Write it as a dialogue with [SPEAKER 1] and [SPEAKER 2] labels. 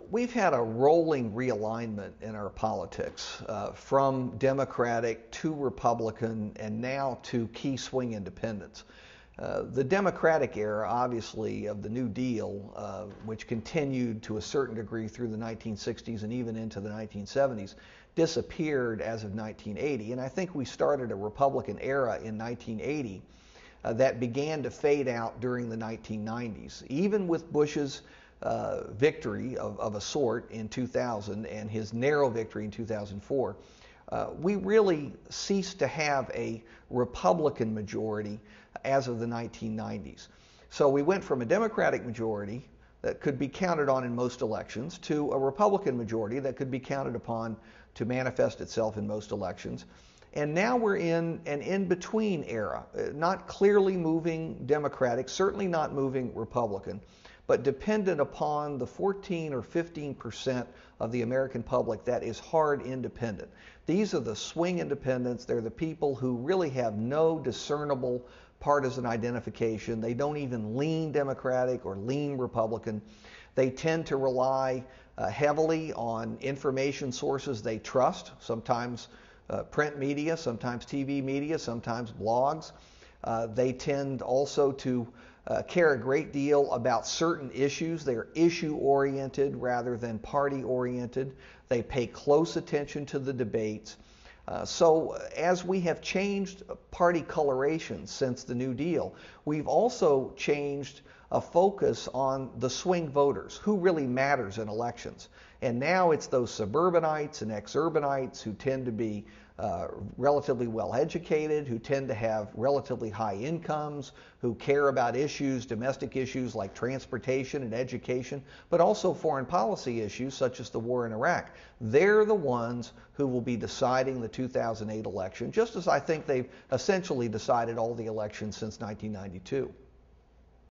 [SPEAKER 1] We've had a rolling realignment in our politics from Democratic to Republican and now to key swing independents. The Democratic era, obviously, of the New Deal, which continued to a certain degree through the 1960s and even into the 1970s, disappeared as of 1980. And I think we started a Republican era in 1980 that began to fade out during the 1990s. Even with Bush's victory of a sort in 2000 and his narrow victory in 2004, we really ceased to have a Republican majority as of the 1990s. So we went from a Democratic majority that could be counted on in most elections to a Republican majority that could be counted upon to manifest itself in most elections. And now we're in an in-between era, not clearly moving Democratic, certainly not moving Republican, but dependent upon the 14 or 15% of the American public that is hard independent. These are the swing independents. They're the people who really have no discernible partisan identification. They don't even lean Democratic or lean Republican. They tend to rely heavily on information sources they trust, sometimes print media, sometimes TV media, sometimes blogs. They tend also to care a great deal about certain issues. They're issue-oriented rather than party-oriented. They pay close attention to the debates. So as we have changed party coloration since the New Deal, we've also changed a focus on the swing voters, who really matters in elections. And now it's those suburbanites and ex-urbanites who tend to be relatively well educated, who tend to have relatively high incomes, who care about issues, domestic issues like transportation and education, but also foreign policy issues such as the war in Iraq. They're the ones who will be deciding the 2008 election, just as I think they've essentially decided all the elections since 1992.